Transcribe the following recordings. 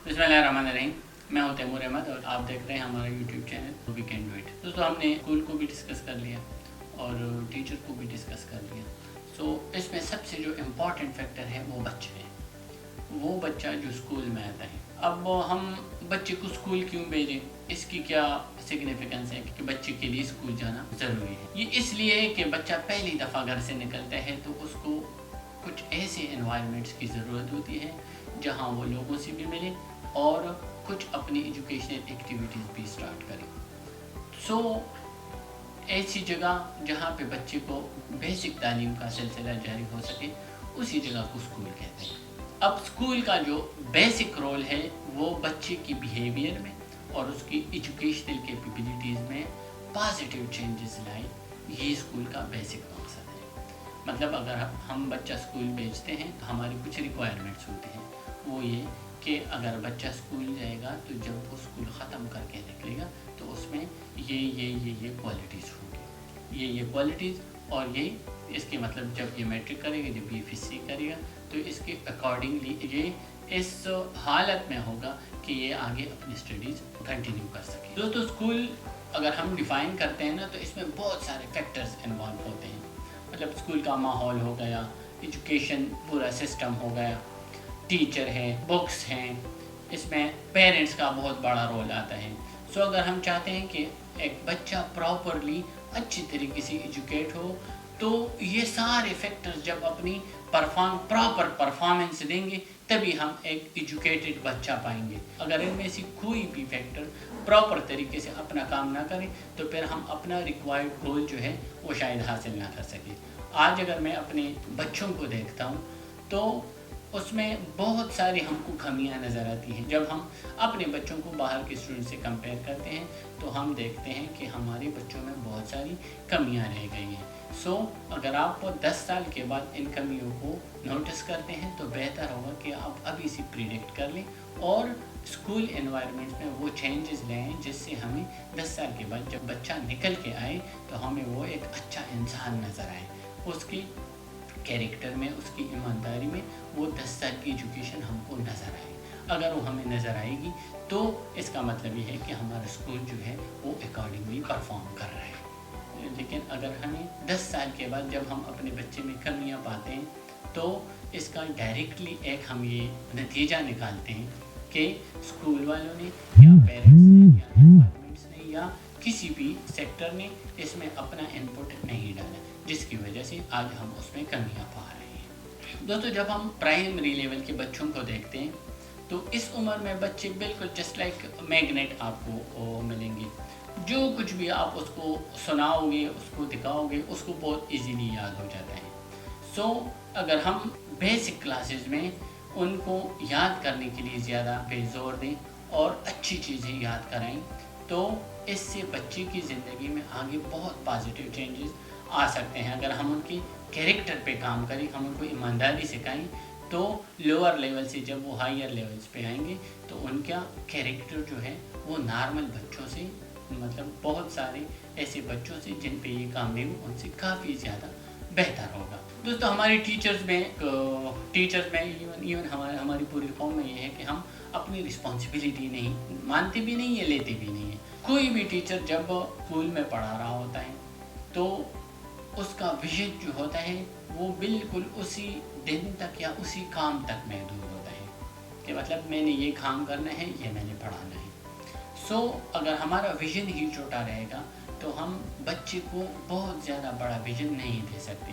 बिस्मिल्लाहिर्रहमानिर्रहीम। मैं हूं तैमूर अहमद और आप देख रहे हैं हमारा YouTube channel we can do it. दोस्तों, हमने स्कूल को भी डिस्कस कर लिया और टीचर को भी डिस्कस कर लिया। इसमें सबसे जो इम्पोर्टेंट फैक्टर है वो बच्चे हैं, वो बच्चा जो स्कूल में आता है। अब हम बच्चे को स्कूल क्यों भेजें, इसकी क्या सिग्निफिकेंस है कि बच्चे के लिए स्कूल जाना ज़रूरी है। ये इसलिए है कि बच्चा पहली दफ़ा घर से निकलता है तो उसको कुछ ऐसे एनवायरनमेंट्स की ज़रूरत होती है जहाँ वो लोगों से भी मिले और कुछ अपनी एजुकेशनल एक्टिविटीज़ भी स्टार्ट करें। ऐसी जगह जहाँ पे बच्चे को बेसिक तालीम का सिलसिला जारी हो सके, उसी जगह को स्कूल कहते हैं। अब स्कूल का जो बेसिक रोल है वो बच्चे की बिहेवियर में और उसकी एजुकेशनल कैपेबिलिटीज़ में पॉजिटिव चेंजेस लाए, ये स्कूल का बेसिक मकसद है। मतलब अगर हम बच्चा स्कूल भेजते हैं तो हमारी कुछ रिक्वायरमेंट्स होते हैं। वो ये कि अगर बच्चा स्कूल जाएगा तो जब वो स्कूल ख़त्म करके निकलेगा तो उसमें ये क्वालिटीज़ होंगी, ये क्वालिटीज़, और ये इसके मतलब जब ये मैट्रिक करेगा, जब ये FSC करेगा तो इसके अकॉर्डिंगली ये इस हालत में होगा कि ये आगे अपनी स्टडीज़ कंटिन्यू कर सके। दोस्तों, स्कूल अगर हम डिफ़ाइन करते हैं ना तो इसमें बहुत सारे फैक्टर्स इन्वॉल्व होते हैं। मतलब स्कूल का माहौल हो गया, एजुकेशन पूरा सिस्टम हो गया, टीचर है, बुक्स हैं, इसमें पेरेंट्स का बहुत बड़ा रोल आता है। अगर हम चाहते हैं कि एक बच्चा प्रॉपरली अच्छी तरीके से एजुकेट हो तो ये सारे फैक्टर्स जब अपनी प्रॉपर परफॉर्मेंस देंगे तभी हम एक एजुकेटेड बच्चा पाएंगे। अगर इनमें से कोई भी फैक्टर प्रॉपर तरीके से अपना काम ना करें तो फिर हम अपना रिक्वायर्ड गोल जो है वो शायद हासिल ना कर सकें। आज अगर मैं अपने बच्चों को देखता हूँ तो उसमें बहुत सारी हमको कमियां नज़र आती हैं। जब हम अपने बच्चों को बाहर के स्टूडेंट से कंपेयर करते हैं तो हम देखते हैं कि हमारे बच्चों में बहुत सारी कमियां रह गई हैं। अगर आप 10 साल के बाद इन कमियों को नोटिस करते हैं तो बेहतर होगा कि आप अभी से प्रिडिक्ट कर लें और स्कूल एनवायरनमेंट में वो चेंजेस लें जिससे हमें 10 साल के बाद जब बच्चा निकल के आए तो हमें वो एक अच्छा इंसान नज़र आए, उसकी कैरेक्टर में, उसकी ईमानदारी में वो 10 साल की एजुकेशन हमको नज़र आए। अगर वो हमें नज़र आएगी तो इसका मतलब ये है कि हमारा स्कूल जो है वो अकॉर्डिंगली परफॉर्म कर रहा है। लेकिन अगर हमें 10 साल के बाद जब हम अपने बच्चे में कमियां पाते हैं तो इसका डायरेक्टली एक हम ये नतीजा निकालते हैं कि स्कूल वालों ने या पेरेंट्स ने या एनवायरमेंट्स ने या किसी भी सेक्टर ने इसमें अपना इनपुट नहीं डाला, जिसकी वजह से आज हम उसमें कमियां पा रहे हैं। दोस्तों, जब हम प्राइमरी लेवल के बच्चों को देखते हैं तो इस उम्र में बच्चे बिल्कुल जस्ट लाइक मैग्नेट आपको मिलेंगे। जो कुछ भी आप उसको सुनाओगे, उसको दिखाओगे, उसको बहुत इजीली याद हो जाता है। अगर हम बेसिक क्लासेस में उनको याद करने के लिए ज़्यादा जोर दें और अच्छी चीज़ें याद कराएं तो इससे बच्चे की ज़िंदगी में आगे बहुत पॉजिटिव चेंजेस आ सकते हैं। अगर हम उनके कैरेक्टर पे काम करें, हम उनको ईमानदारी सिखाएं तो लोअर लेवल से जब वो हायर लेवल्स पे आएंगे तो उनका कैरेक्टर जो है वो नॉर्मल बच्चों से, मतलब बहुत सारे ऐसे बच्चों से जिन पे ये काम नहीं हो उनसे काफ़ी ज़्यादा बेहतर होगा। दोस्तों, हमारे टीचर्स में इवन हमारी पूरी कौम में ये है कि हम अपनी रिस्पॉन्सिबिलिटी नहीं मानते भी नहीं है, लेते भी नहीं है। कोई भी टीचर जब स्कूल में पढ़ा रहा होता है तो उसका विजन जो होता है वो बिल्कुल उसी दिन तक या उसी काम तक महदूद होता है कि मतलब मैंने ये काम करना है, ये मैंने पढ़ाना है। अगर हमारा विजन ही छोटा रहेगा तो हम बच्चे को बहुत ज़्यादा बड़ा विजन नहीं दे सकते।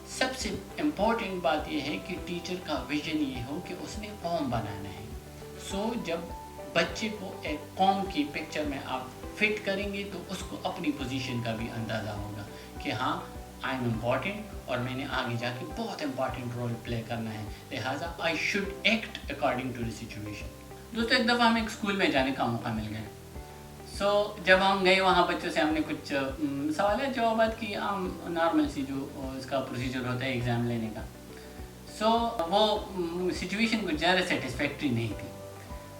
सबसे इम्पोर्टेंट बात यह है कि टीचर का विजन ये हो कि उसने कौम बनाना है। जब बच्चे को एक कौम की पिक्चर में आप फिट करेंगे तो उसको अपनी पोजीशन का भी अंदाज़ा होगा कि हाँ, आई एम इम्पॉर्टेंट और मैंने आगे जाके बहुत इम्पॉर्टेंट रोल प्ले करना है, लिहाजा I should act according to the situation. दोस्तों, एक दफ़ा हमें एक स्कूल में जाने का मौका मिल गया। जब हम गए वहाँ बच्चों से हमने कुछ सवाल जवाब की, आम नॉर्मल सी जो इसका प्रोसीजर होता है एग्ज़ाम लेने का। वो सिचुएशन कुछ ज़्यादा सेटिस्फैक्ट्री नहीं थी।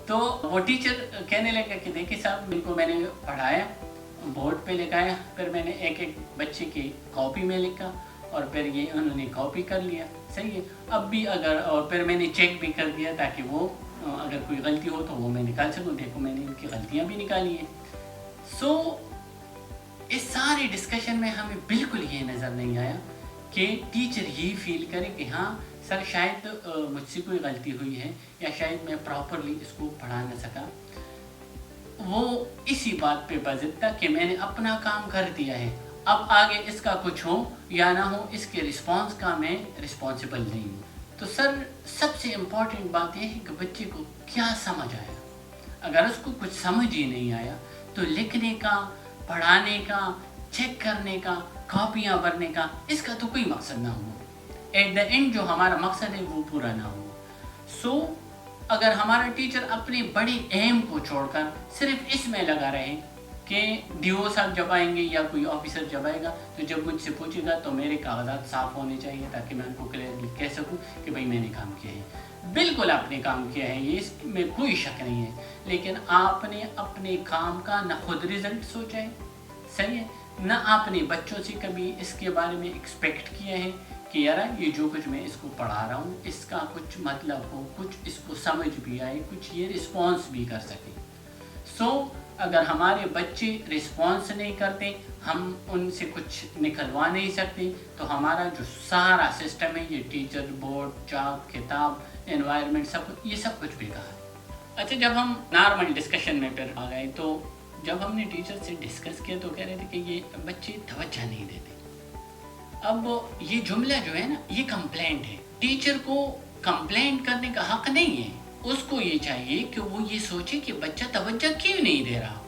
तो वो टीचर कहने लगा कि देखिए साहब, इनको मैंने पढ़ाया, बोर्ड पे लिखाया, फिर मैंने एक एक बच्चे की कॉपी में लिखा और फिर ये उन्होंने कॉपी कर लिया, सही है। अब भी अगर और फिर मैंने चेक भी कर दिया ताकि वो अगर कोई गलती हो तो वो मैं निकाल सकूँ, देखो मैंने इनकी गलतियाँ भी निकाली हैं। सो इस सारे डिस्कशन में हमें बिल्कुल ये नज़र नहीं आया कि टीचर ये फील करे कि हाँ सर शायद मुझसे कोई गलती हुई है, या शायद मैं प्रॉपरली इसको पढ़ा न सका। वो इसी बात पे बाज़िद था कि मैंने अपना काम कर दिया है, अब आगे इसका कुछ हो या ना हो, इसके रिस्पॉन्स का मैं रिस्पॉन्सिबल नहीं हूँ। तो सर सबसे इम्पॉर्टेंट बात यह है कि बच्चे को क्या समझ आया। अगर उसको कुछ समझ ही नहीं आया तो लिखने का, पढ़ाने का, चेक करने का, कॉपियाँ भरने का, इसका तो कोई मकसद ना हो। एट द एंड जो हमारा मकसद है वो पूरा ना हो। सो अगर हमारा टीचर अपने बड़े एम को छोड़कर सिर्फ इसमें लगा रहे कि डीओ साहब जब आएंगे या कोई ऑफिसर जब आएगा तो जब मुझसे पूछेगा तो मेरे कागजात साफ़ होने चाहिए ताकि मैं उनको क्लियरली कह सकूं कि भाई मैंने काम किया है। बिल्कुल आपने काम किया है, ये इसमें कोई शक नहीं है, लेकिन आपने अपने काम का न खुद रिजल्ट सोचा है, सही है, न आपने बच्चों से कभी इसके बारे में एक्सपेक्ट किया है कि यार ये जो कुछ मैं इसको पढ़ा रहा हूँ इसका कुछ मतलब हो, कुछ इसको समझ भी आए, कुछ ये रिस्पॉन्स भी कर सके। सो अगर हमारे बच्चे रिस्पॉन्स नहीं करते, हम उनसे कुछ निकलवा नहीं सकते, तो हमारा जो सारा सिस्टम है, ये टीचर, बोर्ड, चाक, किताब, एनवायरनमेंट, सब ये सब कुछ बेकार है। अच्छा, जब हम नॉर्मल डिस्कशन में फिर आ गए तो जब हमने टीचर से डिस्कस किया तो कह रहे थे कि ये बच्चे तवज्जो नहीं देते। अब ये जुमला जो है ना, ये कंप्लेंट है। टीचर को कंप्लेंट करने का हक नहीं है, उसको ये चाहिए कि वो ये सोचे कि बच्चा तवज्जो क्यों नहीं दे रहा।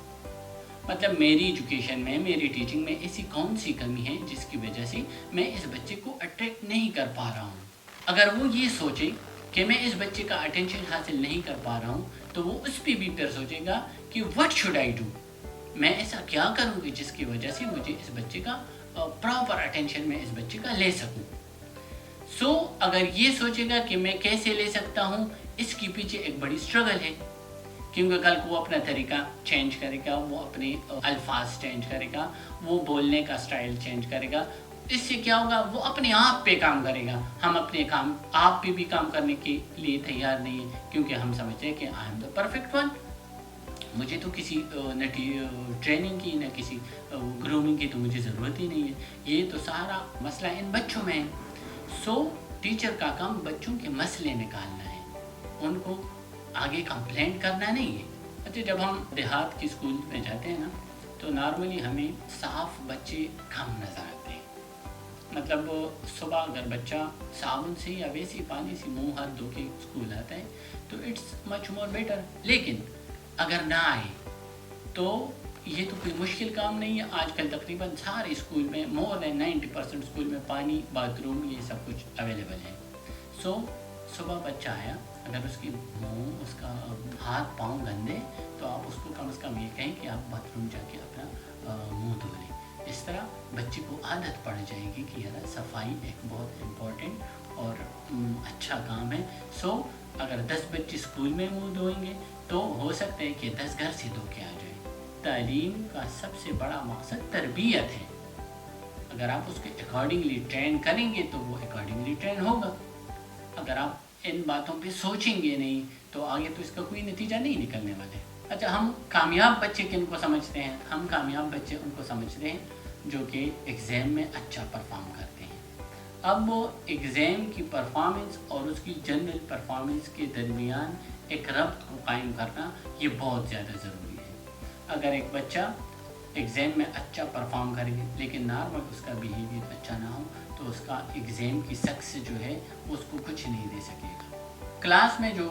मतलब मेरी एजुकेशन में, मेरी टीचिंग में ऐसी कौन सी कमी है जिसकी वजह से मैं इस बच्चे को अट्रैक्ट नहीं कर पा रहा हूँ। अगर वो ये सोचे कि मैं इस बच्चे का अटेंशन हासिल नहीं कर पा रहा हूँ तो वो उस पर भी फिर सोचेगा कि व्हाट शुड आई डू, मैं ऐसा क्या करूँ कि जिसकी वजह से मुझे इस बच्चे का प्रॉपर अटेंशन में इस बच्चे का ले सकूँ। सो अगर ये सोचेगा कि मैं कैसे ले सकता हूँ, इसके पीछे एक बड़ी स्ट्रगल है, क्योंकि कल को वो अपना तरीका चेंज करेगा, वो अपने अल्फाज चेंज करेगा, वो बोलने का स्टाइल चेंज करेगा। इससे क्या होगा, वो अपने आप पे काम करेगा। हम अपने काम आप पे भी काम करने के लिए तैयार नहीं है, क्योंकि हम समझते हैं कि I am the perfect one, मुझे तो किसी न ट्रेनिंग की न किसी ग्रूमिंग की तो मुझे ज़रूरत ही नहीं है। ये तो सारा मसला इन बच्चों में है। सो टीचर का काम बच्चों के मसले निकालना है, उनको आगे कंप्लेंट करना नहीं है। अच्छा, जब हम देहात की स्कूल में जाते हैं ना तो नॉर्मली हमें साफ़ बच्चे कम नज़र आते हैं। मतलब सुबह अगर बच्चा साबुन से या वैसे पानी से मुंह हाथ धो के स्कूल आता है तो इट्स मच मोर बेटर। लेकिन अगर ना आए तो ये तो कोई मुश्किल काम नहीं है। आजकल तकरीबन सारे स्कूल में मोर देन 90% स्कूल में पानी, बाथरूम, ये सब कुछ अवेलेबल है। सो सुबह बच्चा आया, अगर उसकी मुंह, उसका हाथ पाँव गंदे तो आप उसको कम से कम ये कहें कि आप बाथरूम जाके अपना मुंह धो लें। इस तरह बच्चे को आदत पड़ जाएगी कि यार सफाई एक बहुत इम्पोर्टेंट और अच्छा काम है। सो अगर 10 बच्चे स्कूल में मुंह धोएंगे तो हो सकता है कि 10 घर से धो के आ जाए। तालीम का सबसे बड़ा मकसद तरबियत है। अगर आप उसके अकॉर्डिंगली ट्रेन करेंगे तो वो अकॉर्डिंगली ट्रेन होगा। अगर आप इन बातों पे सोचेंगे नहीं तो आगे तो इसका कोई नतीजा नहीं निकलने वाला है। अच्छा, हम कामयाब बच्चे किन को समझते हैं? हम कामयाब बच्चे उनको समझते हैं जो कि एग्ज़ाम में अच्छा परफॉर्म करते हैं। अब वो एग्ज़ाम की परफॉर्मेंस और उसकी जनरल परफॉर्मेंस के दरमियान एक रब्त को कायम करना ये बहुत ज़्यादा ज़रूरी है। अगर एक बच्चा एग्ज़ाम में अच्छा परफॉर्म करे लेकिन नॉर्मल उसका बिहेवियर अच्छा ना हो तो उसका एग्ज़ाम की सक्सेस जो है उसको कुछ नहीं दे सकेगा। क्लास में जो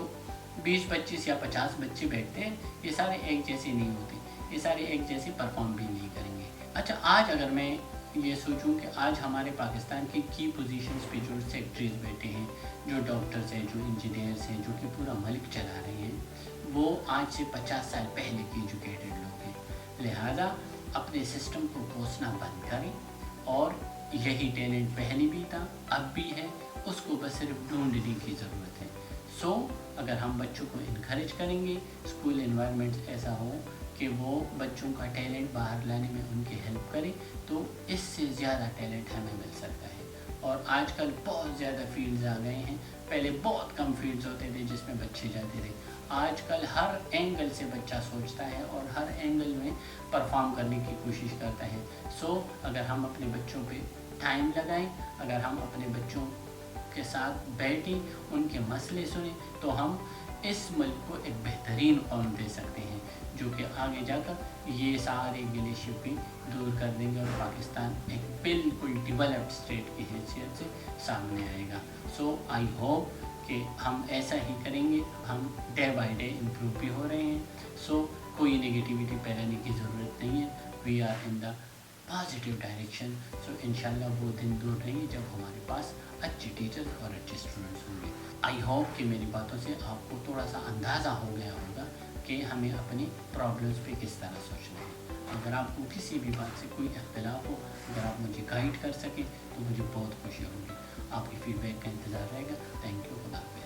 20, 25 या 50 बच्चे बैठते हैं ये सारे एक जैसे नहीं होते, ये सारे एक जैसे परफॉर्म भी नहीं करेंगे। अच्छा, आज अगर मैं ये सोचूं कि आज हमारे पाकिस्तान की पोजीशंस पे जो सेक्रेटरीज बैठे हैं, जो डॉक्टर्स हैं, जो इंजीनियर्स हैं, जो कि पूरा मुल्क चला रहे हैं, वो आज से 50 साल पहले के एजुकेटेड लोग हैं। लिहाजा अपने सिस्टम को कोसना बंद करें, और यही टैलेंट पहले भी था, अब भी है, उसको बस सिर्फ ढूंढने की ज़रूरत है। सो अगर हम बच्चों को इनकरेज करेंगे, स्कूल एनवायरनमेंट ऐसा हो कि वो बच्चों का टैलेंट बाहर लाने में उनकी हेल्प करे, तो इससे ज़्यादा टैलेंट हमें मिल सकता है। اور آج کل بہت زیادہ فیلڈز آ گئے ہیں. پہلے بہت کم فیلڈز ہوتے تھے جس میں بچے جاتے تھے. آج کل ہر اینگل سے بچہ سوچتا ہے اور ہر اینگل میں پرفارم کرنے کی کوشش کرتا ہے. سو اگر ہم اپنے بچوں پہ ٹائم لگائیں, اگر ہم اپنے بچوں کے ساتھ بیٹھیں, ان کے مسئلے سنیں, تو ہم اس ملک کو ایک بہترین قوم دے سکتے ہیں جو کہ آگے جا کر یہ سارے گلے شپیں دور کر دیں گے اور پاکستان ایک بالکل ڈیولپڈ اسٹیٹ کی حیثیت سے سامنے آئے گا. سو آئی ہوپ کہ ہم ایسا ہی کریں گے. ہم ڈے بائی ڈے امپروو بھی ہو رہے ہیں. سو کوئی نگیٹیوٹی پھیلانے کی ضرورت نہیں ہے. We are in the positive direction. So انشاءاللہ وہ دن دور رہیں گے جب ہمارے پاس اچھے ٹیچرز اور اچھے اسٹوڈنٹس ہوں گے. آئی ہوپ کہ میری باتوں سے آپ کو تھوڑا سا اندازہ ہو گیا ہوگا کہ ہمیں اپنی پرابلمس پہ کس طرح سوچنا ہے. اگر آپ کو کسی بھی بات سے کوئی اختلاف ہو, اگر آپ مجھے گائیڈ کر سکیں تو مجھے بہت خوشی ہوگی. آپ کی فیڈ بیک کا انتظار رہے گا. Thank you. خدا حافظ.